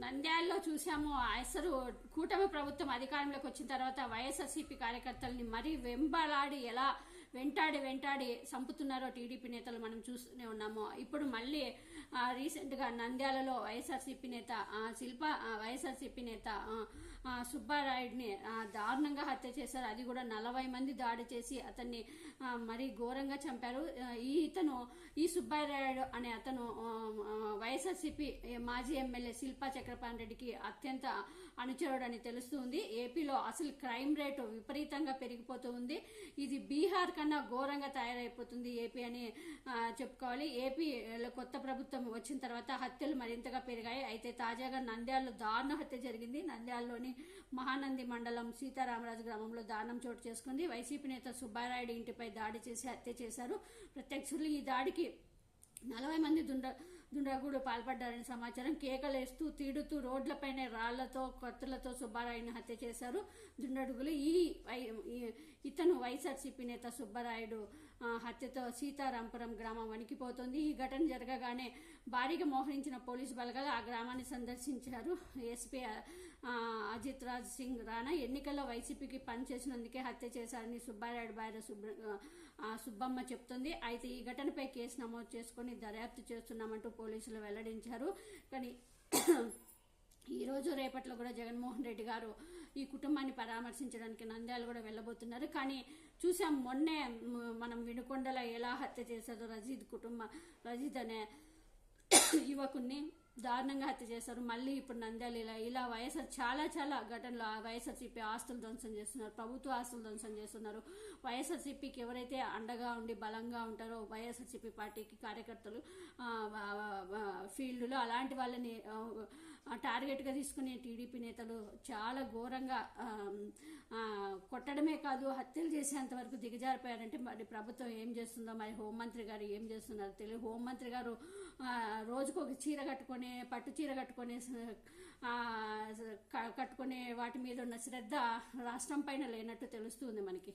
నంద్యాలలో చూసాము. అసలు కూటమి ప్రభుత్వం అధికారంలోకి వచ్చిన తర్వాత వైఎస్ఆర్సీపీ కార్యకర్తల్ని మరీ వెంబలాడి ఎలా వెంటాడి చంపుతున్నారో టీడీపీ నేతలు మనం చూస్తూనే ఉన్నాము. ఇప్పుడు మళ్ళీ రీసెంట్గా నంద్యాలలో వైఎస్ఆర్సీపీ నేత వైఎస్ఆర్సీపీ నేత సుబ్బారాయుడిని దారుణంగా హత్య చేశారు. అది కూడా 40 మంది దాడి చేసి అతన్ని మరీ ఘోరంగా చంపారు. ఈ సుబ్బారాయుడు అనే అతను వైఎస్ఆర్సీపీ మాజీ ఎమ్మెల్యే శిల్పా చక్రపాణి రెడ్డికి అత్యంత అనుచరుడు అని తెలుస్తుంది. ఏపీలో అసలు క్రైమ్ రేటు విపరీతంగా పెరిగిపోతూ ఉంది. ఇది బీహార్ కన్నా ఘోరంగా తయారైపోతుంది ఏపీ అని చెప్పుకోవాలి. ఏపీలో కొత్త ప్రభుత్వం వచ్చిన తర్వాత హత్యలు మరింతగా పెరిగాయి. అయితే తాజాగా నంద్యాలలో దారుణ హత్య జరిగింది. నంద్యాలలోని మహానంది మండలం సీతారామరాజు గ్రామంలో దారుణం చోటు చేసుకుంది. వైసీపీ నేత సుబ్బారాయుడు ఇంటిపై దాడి చేసి హత్య చేశారు. ప్రత్యక్షులు ఈ దాడికి 40 మంది దుండగుడు పాల్పడ్డారని సమాచారం. కేకలేస్తూ తీడుతూ రోడ్లపైనే రాళ్లతో కత్తులతో సుబ్బారాయుడిని హత్య చేశారు దుండగులు. ఇతను వైఎస్ఆర్సీపీ నేత సుబ్బారాయుడు హత్యతో సీతారాంపురం గ్రామం వణికిపోతుంది. ఈ ఘటన జరగగానే భారీగా మోహరించిన పోలీసు బలగాలు ఆ గ్రామాన్ని సందర్శించారు. ఎస్పీ అజిత్ రాజ్ సింగ్ రాణా ఎన్నికల్లో వైసీపీకి పనిచేసినందుకే హత్య చేశారని సుబ్బారాయుడు భార్య సుబ్బమ్మ చెప్తుంది. అయితే ఈ ఘటనపై కేసు నమోదు చేసుకుని దర్యాప్తు చేస్తున్నామంటూ పోలీసులు వెల్లడించారు. కానీ ఈ రోజు రేపట్లో కూడా జగన్మోహన్ రెడ్డి గారు ఈ కుటుంబాన్ని పరామర్శించడానికి నంద్యాల కూడా వెళ్ళబోతున్నారు. కానీ చూసాం మొన్నే మనం వినుకొండలో ఎలా హత్య చేశారో రజీద్ అనే యువకుడిని దారుణంగా హత్య చేశారు. మళ్ళీ ఇప్పుడు నంద్యాల ఇలా వైఎస్ఆర్ చాలా ఘటనలు వైఎస్ఆర్సీపీ ఆస్తులు ధ్వంసం చేస్తున్నారు, ప్రభుత్వ ఆస్తులు ధ్వంసం చేస్తున్నారు. వైఎస్ఆర్సీపీకి ఎవరైతే అండగా ఉండి బలంగా ఉంటారో వైఎస్ఆర్సీపీ పార్టీకి కార్యకర్తలు ఫీల్డ్లో అలాంటి వాళ్ళని టార్గెట్గా తీసుకునే టీడీపీ నేతలు చాలా ఘోరంగా కొట్టడమే కాదు హత్యలు చేసేంత వరకు దిగజారిపోయారంటే మరి ప్రభుత్వం ఏం చేస్తుందో, మరి హోంమంత్రి గారు ఏం చేస్తున్నారో తెలియదు. హోంమంత్రి గారు రోజుకు ఒక చీర కట్టుకొని పట్టు చీర కట్టుకునే వాటి మీద ఉన్న శ్రద్ధ రాష్ట్రం పైన లేనట్టు తెలుస్తుంది మనకి.